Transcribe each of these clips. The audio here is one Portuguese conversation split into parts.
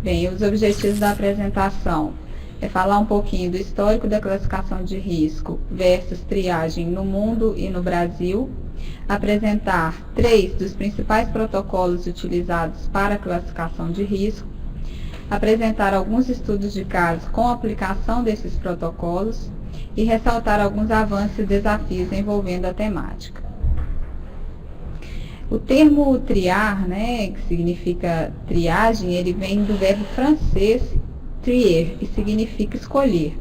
Bem, os objetivos da apresentação é falar um pouquinho do histórico da classificação de risco versus triagem no mundo e no Brasil, apresentar 3 dos principais protocolos utilizados para a classificação de risco, apresentar alguns estudos de caso com aplicação desses protocolos e ressaltar alguns avanços e desafios envolvendo a temática. O termo triar, que significa triagem, ele vem do verbo francês trier e significa escolher.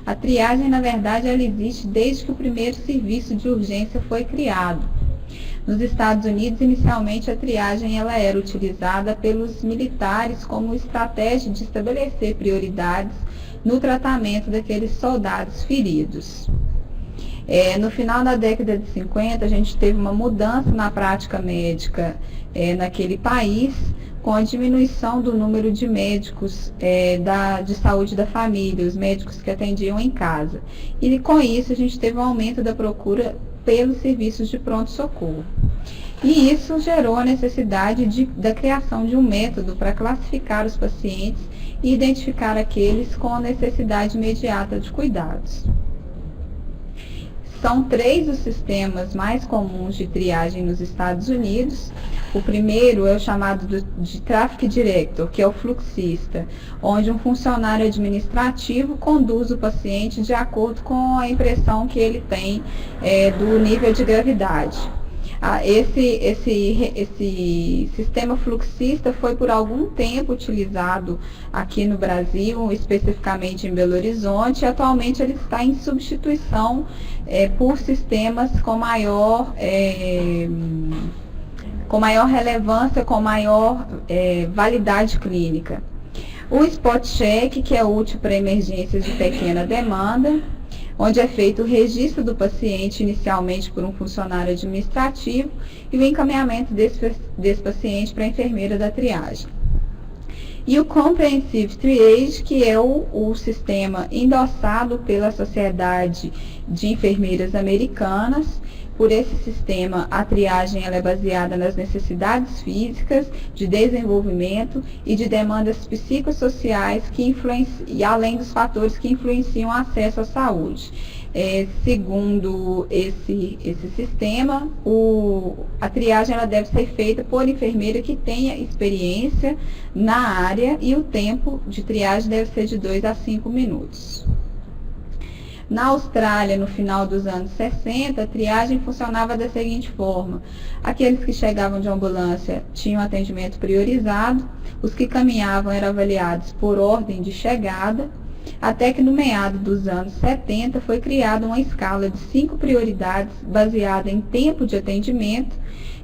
A triagem, na verdade, ela existe desde que o primeiro serviço de urgência foi criado. Nos Estados Unidos, inicialmente, a triagem ela era utilizada pelos militares como estratégia de estabelecer prioridades no tratamento daqueles soldados feridos. No final da década de 50, a gente teve uma mudança na prática médica naquele país, com a diminuição do número de médicos de saúde da família, os médicos que atendiam em casa. E com isso, a gente teve um aumento da procura pelos serviços de pronto-socorro. E isso gerou a necessidade da criação de um método para classificar os pacientes e identificar aqueles com necessidade imediata de cuidados. São 3 os sistemas mais comuns de triagem nos Estados Unidos. O primeiro é o chamado de Traffic Director, que é o fluxista, onde um funcionário administrativo conduz o paciente de acordo com a impressão que ele tem do nível de gravidade. Esse sistema fluxista foi por algum tempo utilizado aqui no Brasil, especificamente em Belo Horizonte, e atualmente ele está em substituição por sistemas com maior relevância, com maior validade clínica. O Spot Check, que é útil para emergências de pequena demanda, onde é feito o registro do paciente inicialmente por um funcionário administrativo e o encaminhamento desse paciente para a enfermeira da triagem. E o Comprehensive Triage, que é o sistema endossado pela Sociedade de Enfermeiras Americanas. Por esse sistema, a triagem ela é baseada nas necessidades físicas, de desenvolvimento e de demandas psicossociais e além dos fatores que influenciam o acesso à saúde. Segundo esse sistema, a triagem ela deve ser feita por enfermeira que tenha experiência na área e o tempo de triagem deve ser de 2 a 5 minutos. Na Austrália, no final dos anos 60, a triagem funcionava da seguinte forma: aqueles que chegavam de ambulância tinham atendimento priorizado, os que caminhavam eram avaliados por ordem de chegada, até que no meado dos anos 70 foi criada uma escala de 5 prioridades baseada em tempo de atendimento,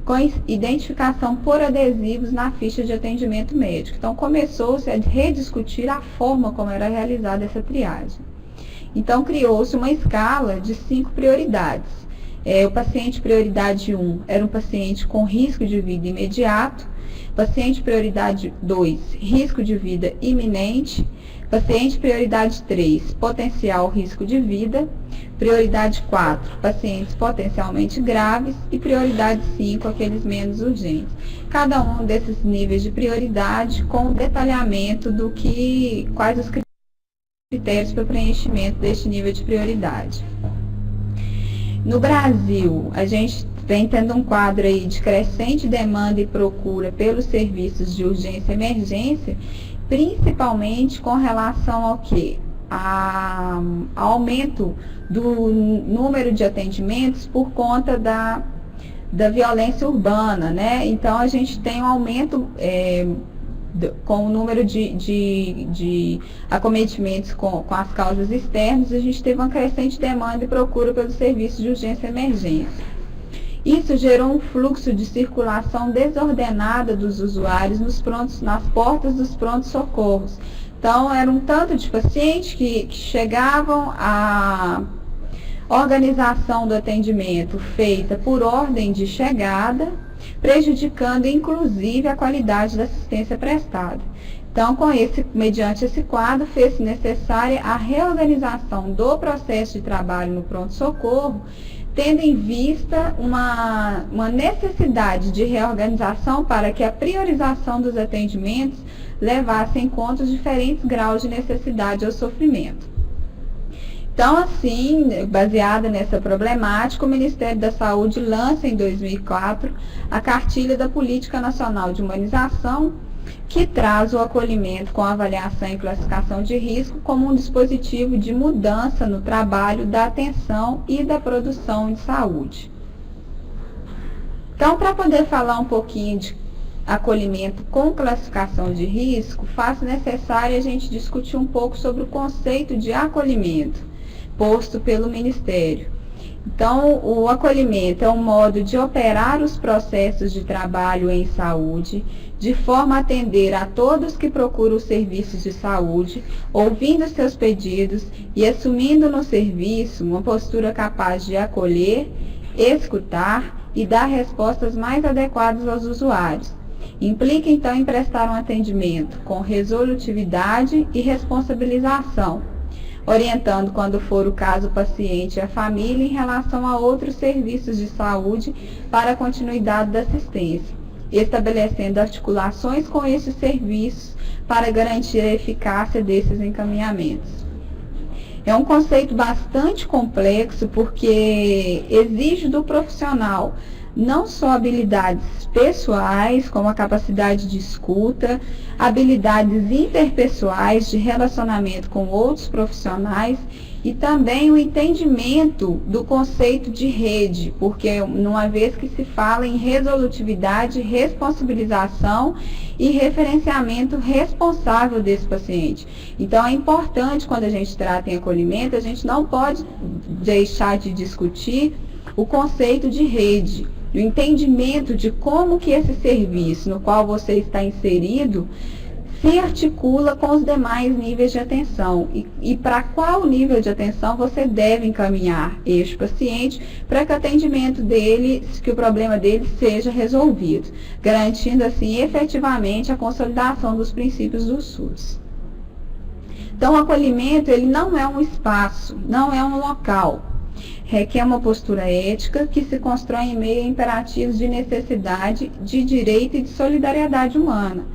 com identificação por adesivos na ficha de atendimento médico. Então começou-se a rediscutir a forma como era realizada essa triagem. Então, criou-se uma escala de 5 prioridades. O paciente prioridade 1 era um paciente com risco de vida imediato, paciente prioridade 2, risco de vida iminente, paciente prioridade 3, potencial risco de vida, prioridade 4, pacientes potencialmente graves e prioridade 5, aqueles menos urgentes. Cada um desses níveis de prioridade com detalhamento quais os critérios para preenchimento deste nível de prioridade. No Brasil, a gente vem tendo um quadro aí de crescente demanda e procura pelos serviços de urgência e emergência, principalmente com relação ao quê? Ao aumento do número de atendimentos por conta da violência urbana, Então, a gente tem um aumento com o número de acometimentos com as causas externas, a gente teve uma crescente demanda e procura pelos serviços de urgência e emergência. Isso gerou um fluxo de circulação desordenada dos usuários nas portas dos prontos-socorros. Então, era um tanto de pacientes que chegavam à organização do atendimento feita por ordem de chegada, prejudicando inclusive a qualidade da assistência prestada. Então, mediante esse quadro, fez-se necessária a reorganização do processo de trabalho no pronto-socorro, tendo em vista uma necessidade de reorganização para que a priorização dos atendimentos levasse em conta os diferentes graus de necessidade ou sofrimento. Então, assim, baseada nessa problemática, o Ministério da Saúde lança em 2004 a Cartilha da Política Nacional de Humanização, que traz o acolhimento com avaliação e classificação de risco como um dispositivo de mudança no trabalho da atenção e da produção de saúde. Então, para poder falar um pouquinho de acolhimento com classificação de risco, faz necessário a gente discutir um pouco sobre o conceito de acolhimento posto pelo Ministério. Então, o acolhimento é um modo de operar os processos de trabalho em saúde, de forma a atender a todos que procuram os serviços de saúde, ouvindo seus pedidos e assumindo no serviço uma postura capaz de acolher, escutar e dar respostas mais adequadas aos usuários. Implica, então, em prestar um atendimento com resolutividade e responsabilização, orientando, quando for o caso, o paciente e a família em relação a outros serviços de saúde para a continuidade da assistência, estabelecendo articulações com esses serviços para garantir a eficácia desses encaminhamentos. É um conceito bastante complexo porque exige do profissional não só habilidades pessoais, como a capacidade de escuta, habilidades interpessoais de relacionamento com outros profissionais e também o entendimento do conceito de rede, porque uma vez que se fala em resolutividade, responsabilização e referenciamento responsável desse paciente. Então, é importante, quando a gente trata em acolhimento, a gente não pode deixar de discutir o conceito de rede, o entendimento de como que esse serviço no qual você está inserido se articula com os demais níveis de atenção e para qual nível de atenção você deve encaminhar este paciente para que o atendimento dele, que o problema dele seja resolvido, garantindo assim efetivamente a consolidação dos princípios do SUS. Então, o acolhimento ele não é um espaço, não é um local. Requer uma postura ética que se constrói em meio a imperativos de necessidade, de direito e de solidariedade humana.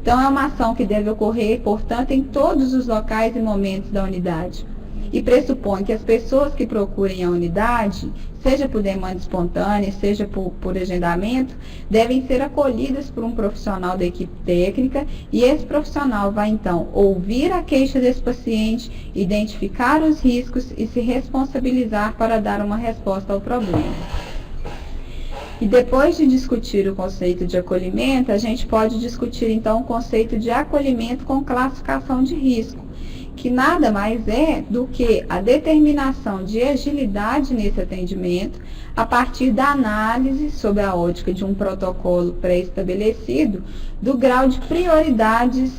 Então, é uma ação que deve ocorrer, portanto, em todos os locais e momentos da unidade. E pressupõe que as pessoas que procurem a unidade, seja por demanda espontânea, seja por agendamento, devem ser acolhidas por um profissional da equipe técnica e esse profissional vai, então, ouvir a queixa desse paciente, identificar os riscos e se responsabilizar para dar uma resposta ao problema. E depois de discutir o conceito de acolhimento, a gente pode discutir, então, o conceito de acolhimento com classificação de risco, que nada mais é do que a determinação de agilidade nesse atendimento a partir da análise, sob a ótica de um protocolo pré-estabelecido, do grau de prioridades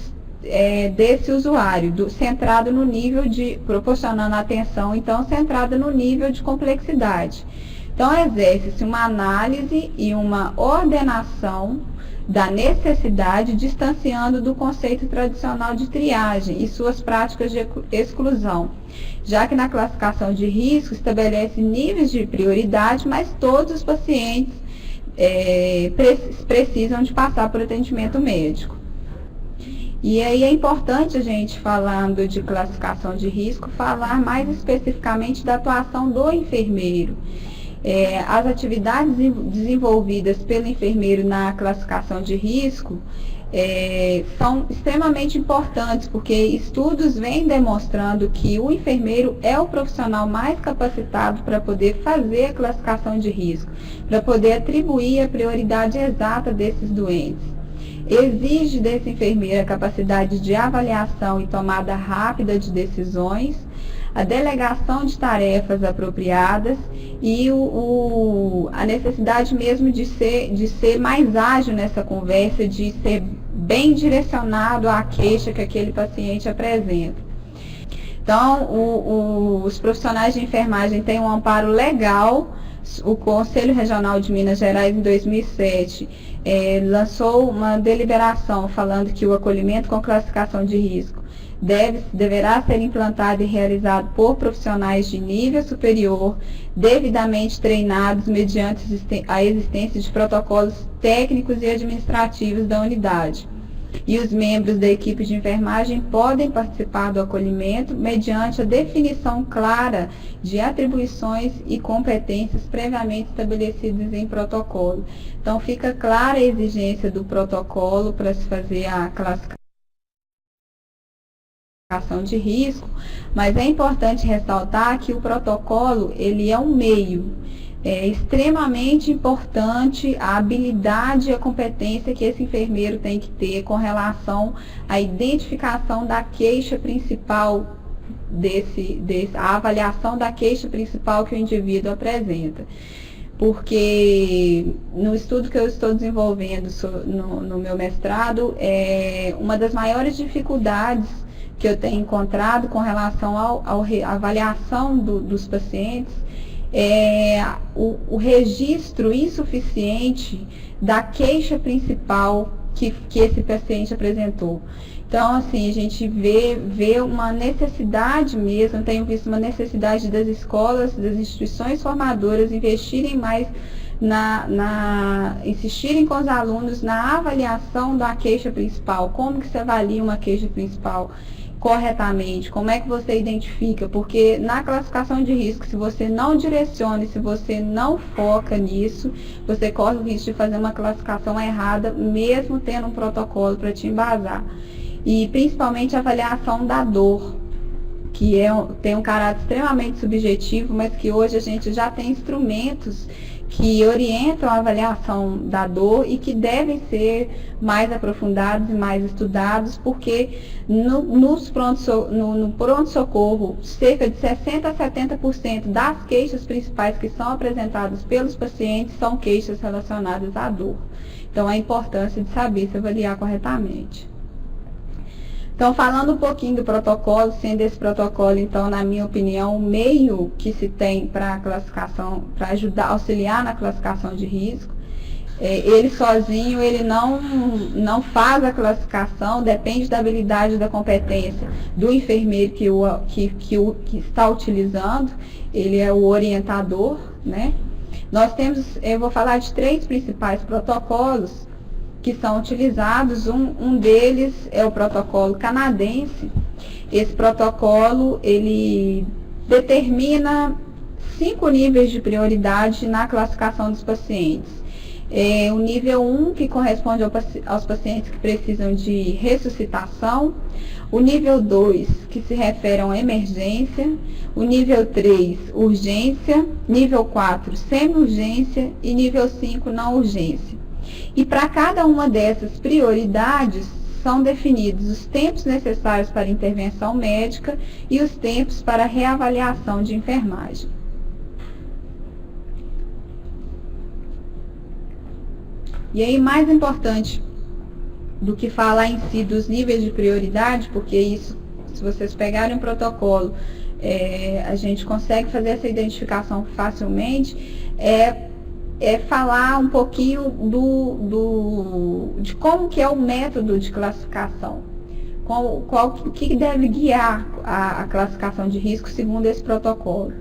desse usuário, centrado no nível de, proporcionando atenção, então, centrada no nível de complexidade. Então, exerce-se uma análise e uma ordenação da necessidade, distanciando do conceito tradicional de triagem e suas práticas de exclusão, já que na classificação de risco estabelece níveis de prioridade, mas todos os pacientes precisam de passar por atendimento médico. E aí é importante a gente, falando de classificação de risco, falar mais especificamente da atuação do enfermeiro. As atividades desenvolvidas pelo enfermeiro na classificação de risco são extremamente importantes, porque estudos vêm demonstrando que o enfermeiro é o profissional mais capacitado para poder fazer a classificação de risco, para poder atribuir a prioridade exata desses doentes. Exige desse enfermeiro a capacidade de avaliação e tomada rápida de decisões, a delegação de tarefas apropriadas e a necessidade mesmo de ser mais ágil nessa conversa, de ser bem direcionado à queixa que aquele paciente apresenta. Então, os profissionais de enfermagem têm um amparo legal. O Conselho Regional de Minas Gerais, em 2007, lançou uma deliberação falando que o acolhimento com classificação de risco deverá ser implantado e realizado por profissionais de nível superior, devidamente treinados mediante a existência de protocolos técnicos e administrativos da unidade. e os membros da equipe de enfermagem podem participar do acolhimento mediante a definição clara de atribuições e competências previamente estabelecidas em protocolo. Então, fica clara a exigência do protocolo para se fazer a classificação de risco, mas é importante ressaltar que o protocolo, ele é um meio. É extremamente importante a habilidade e a competência que esse enfermeiro tem que ter com relação à identificação da queixa principal a avaliação da queixa principal que o indivíduo apresenta. Porque no estudo que eu estou desenvolvendo no meu mestrado, uma das maiores dificuldades que eu tenho encontrado com relação à avaliação dos pacientes o registro insuficiente da queixa principal que esse paciente apresentou. Então, assim, a gente vê uma necessidade mesmo, eu tenho visto uma necessidade das escolas, das instituições formadoras investirem mais insistirem com os alunos na avaliação da queixa principal. Como que se avalia uma queixa principal corretamente? Como é que você identifica? Porque na classificação de risco, se você não direciona, se você não foca nisso, você corre o risco de fazer uma classificação errada, mesmo tendo um protocolo para te embasar. E principalmente a avaliação da dor, que tem um caráter extremamente subjetivo, mas que hoje a gente já tem instrumentos que orientam a avaliação da dor e que devem ser mais aprofundados e mais estudados, porque no pronto-socorro, cerca de 60% a 70% das queixas principais que são apresentadas pelos pacientes são queixas relacionadas à dor. Então, a importância de saber se avaliar corretamente. Então, falando um pouquinho do protocolo, sendo esse protocolo, então, na minha opinião, o meio que se tem para a classificação, para ajudar, auxiliar na classificação de risco, ele sozinho, ele não faz a classificação, depende da habilidade e da competência do enfermeiro que está utilizando, ele é o orientador, né? Eu vou falar de 3 principais protocolos que são utilizados. Um deles é o protocolo canadense. Esse protocolo, ele determina 5 níveis de prioridade na classificação dos pacientes. O nível 1, que corresponde aos pacientes que precisam de ressuscitação. O nível 2, que se refere a uma emergência. O nível 3, urgência. Nível 4, semi-urgência. E nível 5, não urgência. E para cada uma dessas prioridades, são definidos os tempos necessários para intervenção médica e os tempos para reavaliação de enfermagem. E aí, mais importante do que falar em si dos níveis de prioridade, porque isso, se vocês pegarem um protocolo, a gente consegue fazer essa identificação facilmente, falar um pouquinho de como que é o método de classificação, o que deve guiar a classificação de risco segundo esse protocolo.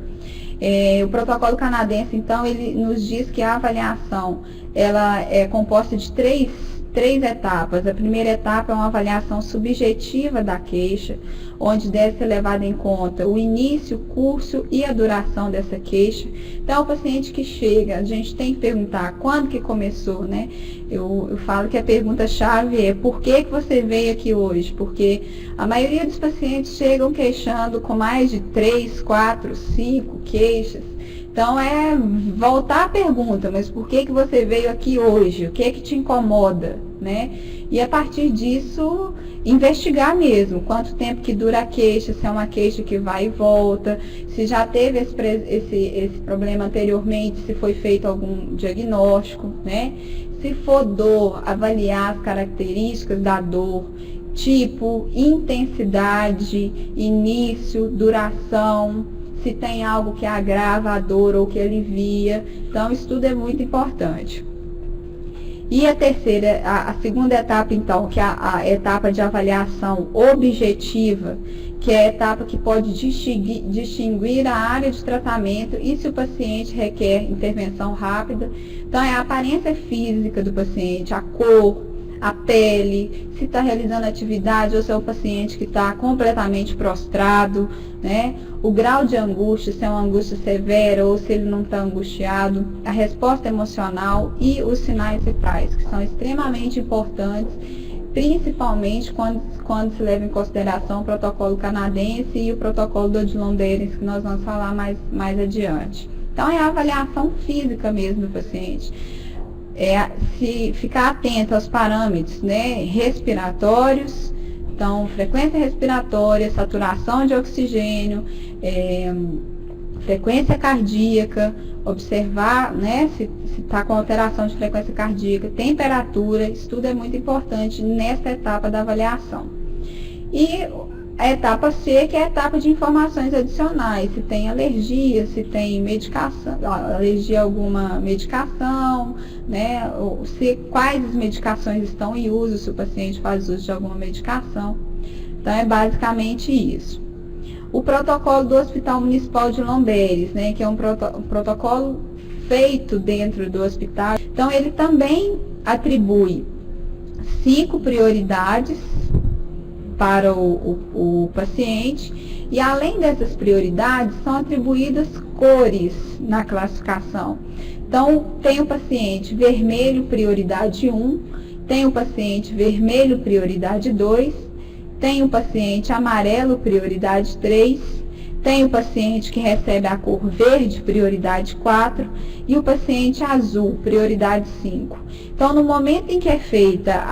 O protocolo canadense, então, ele nos diz que a avaliação ela é composta de três etapas. A primeira etapa é uma avaliação subjetiva da queixa, onde deve ser levado em conta o início, o curso e a duração dessa queixa. Então, o paciente que chega, a gente tem que perguntar quando que começou, né? Eu falo que a pergunta-chave é: por que você veio aqui hoje? Porque a maioria dos pacientes chegam queixando com mais de 3, 4, 5 queixas. Então, voltar à pergunta: mas por que você veio aqui hoje? O que te incomoda, né? E a partir disso, investigar mesmo quanto tempo que dura a queixa, se é uma queixa que vai e volta, se já teve esse problema anteriormente, se foi feito algum diagnóstico, né? Se for dor, avaliar as características da dor, tipo, intensidade, início, duração, se tem algo que agrava a dor ou que alivia. Então, isso tudo é muito importante. E a segunda etapa, então, que é a etapa de avaliação objetiva, que é a etapa que pode distinguir a área de tratamento e se o paciente requer intervenção rápida. Então, é a aparência física do paciente, a cor, a pele, se está realizando atividade ou se é o paciente que está completamente prostrado, né? O grau de angústia, se é uma angústia severa ou se ele não está angustiado, a resposta emocional e os sinais vitais, que são extremamente importantes, principalmente quando se leva em consideração o protocolo canadense e o protocolo do Odilon-Berens, que nós vamos falar mais adiante. Então, é a avaliação física mesmo do paciente. Se ficar atento aos parâmetros, né, respiratórios, então, frequência respiratória, saturação de oxigênio, frequência cardíaca, observar, né, se está com alteração de frequência cardíaca, temperatura, isso tudo é muito importante nessa etapa da avaliação. E a etapa C, que é a etapa de informações adicionais, se tem alergia, se tem medicação, alergia a alguma medicação, né, ou quais as medicações estão em uso, se o paciente faz uso de alguma medicação. Então, é basicamente isso. O protocolo do Hospital Municipal de Lomberes, né, que é um protocolo feito dentro do hospital. Então, ele também atribui 5 prioridades para o paciente, e além dessas prioridades, são atribuídas cores na classificação. Então, tem o paciente vermelho, prioridade 1, tem o paciente vermelho, prioridade 2, tem o paciente amarelo, prioridade 3, tem o paciente que recebe a cor verde, prioridade 4, e o paciente azul, prioridade 5. Então, no momento em que é feita,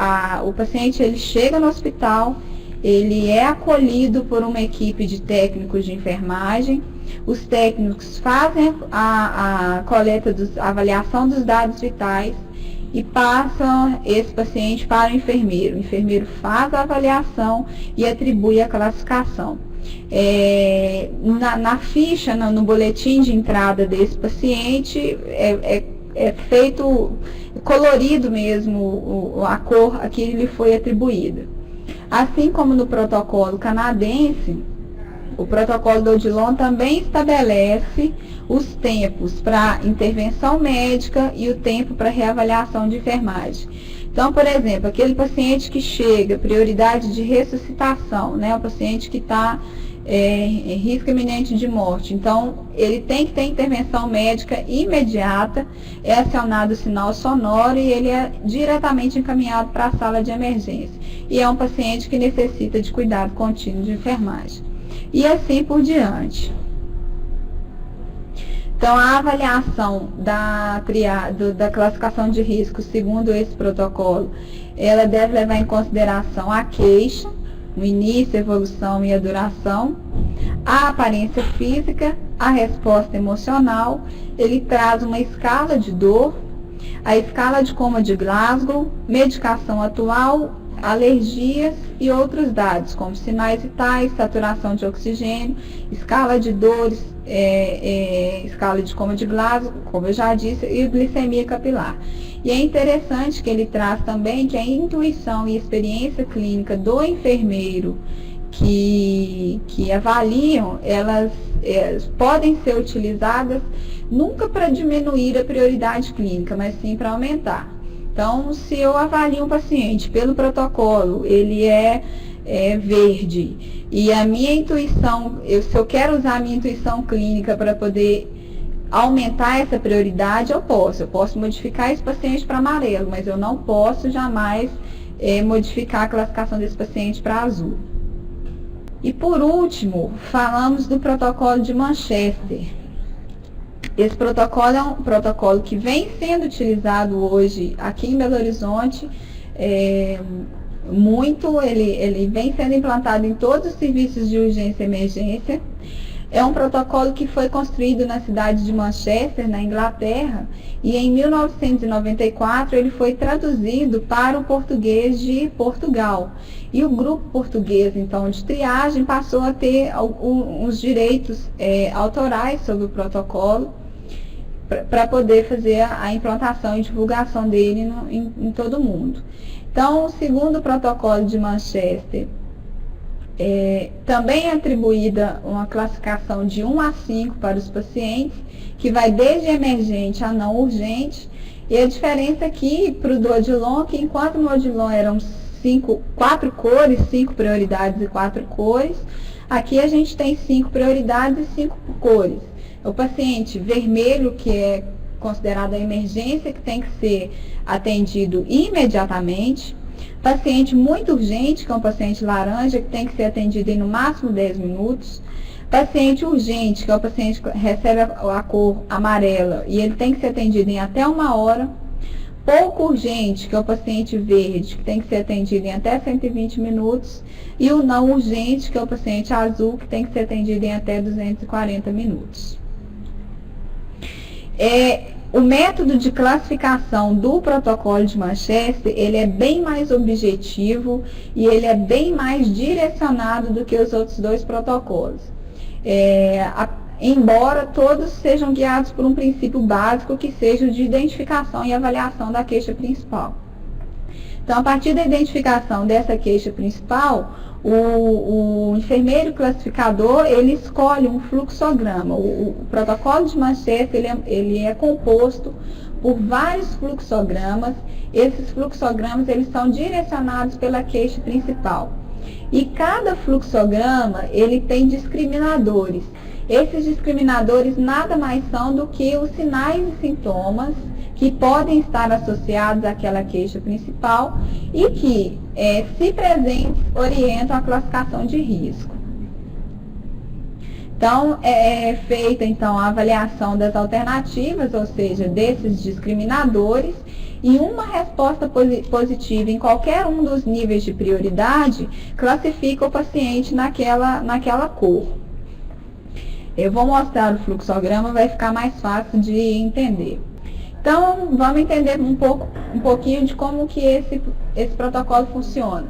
o paciente ele chega no hospital, ele é acolhido por uma equipe de técnicos de enfermagem. Os técnicos fazem a coleta, a avaliação dos dados vitais e passam esse paciente para o enfermeiro. O enfermeiro faz a avaliação e atribui a classificação. Na ficha, no boletim de entrada desse paciente, é feito colorido mesmo a cor a que lhe foi atribuída. Assim como no protocolo canadense, o protocolo do Odilon também estabelece os tempos para intervenção médica e o tempo para reavaliação de enfermagem. Então, por exemplo, aquele paciente que chega, prioridade de ressuscitação, né, o paciente que está em risco iminente de morte. Então, ele tem que ter intervenção médica imediata, é acionado o sinal sonoro e ele é diretamente encaminhado para a sala de emergência. E é um paciente que necessita de cuidado contínuo de enfermagem. E assim por diante. Então, a avaliação da classificação de risco, segundo esse protocolo, ela deve levar em consideração a queixa, o início, a evolução e a duração, a aparência física, a resposta emocional. Ele traz uma escala de dor, a escala de coma de Glasgow, medicação atual, alergias e outros dados, como sinais vitais, saturação de oxigênio, escala de dores, escala de coma de Glasgow, como eu já disse, e glicemia capilar. E é interessante que ele traz também que a intuição e experiência clínica do enfermeiro que avaliam, elas podem ser utilizadas nunca para diminuir a prioridade clínica, mas sim para aumentar. Então, se eu avalio um paciente pelo protocolo, ele é verde, e a minha intuição, se eu quero usar a minha intuição clínica para poder aumentar essa prioridade, eu posso modificar esse paciente para amarelo, mas eu não posso jamais modificar a classificação desse paciente para azul. E por último, falamos do protocolo de Manchester. Esse protocolo é um protocolo que vem sendo utilizado hoje aqui em Belo Horizonte, ele vem sendo implantado em todos os serviços de urgência e emergência. É um protocolo que foi construído na cidade de Manchester, na Inglaterra, e em 1994 ele foi traduzido para o português de Portugal. E o grupo português, então, de triagem passou a ter uns direitos autorais sobre o protocolo para poder fazer a implantação e divulgação dele em todo o mundo. Então, segundo o protocolo de Manchester, também é atribuída uma classificação de 1 a 5 para os pacientes, que vai desde emergente a não urgente, E a diferença aqui para o do Odilon, que enquanto no Odilon eram 4 cores, 5 prioridades e 4 cores, aqui a gente tem 5 prioridades e 5 cores. O paciente vermelho, que é considerado a emergência, que tem que ser atendido imediatamente. Paciente muito urgente, que é um paciente laranja, que tem que ser atendido em no máximo 10 minutos. Paciente urgente, que é o paciente que recebe a cor amarela e ele tem que ser atendido em até 1 hora. Pouco urgente, que é o paciente verde, que tem que ser atendido em até 120 minutos. E o não urgente, que é o paciente azul, que tem que ser atendido em até 240 minutos. O método de classificação do protocolo de Manchester, ele é bem mais objetivo e ele é bem mais direcionado do que os outros 2 protocolos. Embora todos sejam guiados por um princípio básico que seja o de identificação e avaliação da queixa principal. Então, a partir da identificação dessa queixa principal, o enfermeiro classificador, ele escolhe um fluxograma. O protocolo de Manchester, ele é composto por vários fluxogramas. Esses fluxogramas, eles são direcionados pela queixa principal. E cada fluxograma, ele tem discriminadores. Esses discriminadores nada mais são do que os sinais e sintomas que podem estar associados àquela queixa principal e que, se presentes, orientam a classificação de risco. Então, é feita então, a avaliação das alternativas, ou seja, desses discriminadores, e uma resposta positiva em qualquer um dos níveis de prioridade classifica o paciente naquela cor. Eu vou mostrar o fluxograma, vai ficar mais fácil de entender. Então, vamos entender um pouquinho de como que esse protocolo funciona.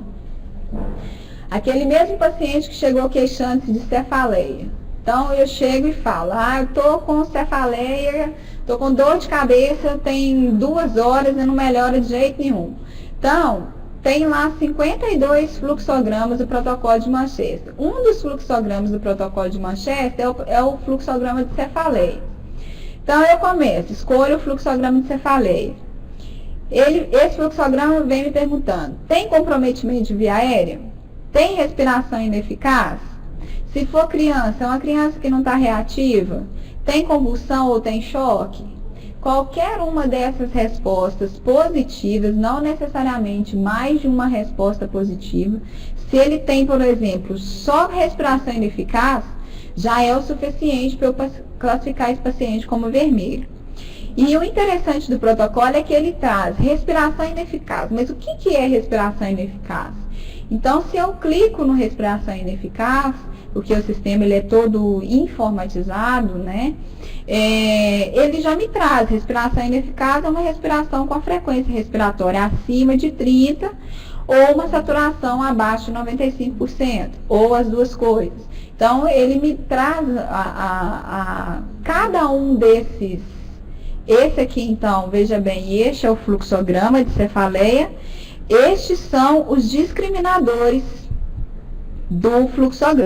Aquele mesmo paciente que chegou queixando-se de cefaleia. Então, eu chego e falo, eu estou com cefaleia, estou com dor de cabeça, tem 2 horas e não melhora de jeito nenhum. Então, tem lá 52 fluxogramas do protocolo de Manchester. Um dos fluxogramas do protocolo de Manchester é o fluxograma de cefaleia. Então, eu começo, escolho o fluxograma de cefaleia. Esse fluxograma vem me perguntando, tem comprometimento de via aérea? Tem respiração ineficaz? Se for criança, é uma criança que não está reativa? Tem convulsão ou tem choque? Qualquer uma dessas respostas positivas, não necessariamente mais de uma resposta positiva, se ele tem, por exemplo, só respiração ineficaz, já é o suficiente para eu classificar esse paciente como vermelho. E o interessante do protocolo é que ele traz respiração ineficaz. Mas o que é respiração ineficaz? Então, se eu clico no respiração ineficaz, porque o sistema ele é todo informatizado, né? Ele já me traz respiração ineficaz, é uma respiração com a frequência respiratória acima de 30 ou uma saturação abaixo de 95%, ou as duas coisas. Então, ele me traz cada um desses. Esse aqui, então, veja bem, este é o fluxograma de cefaleia. Estes são os discriminadores do fluxograma.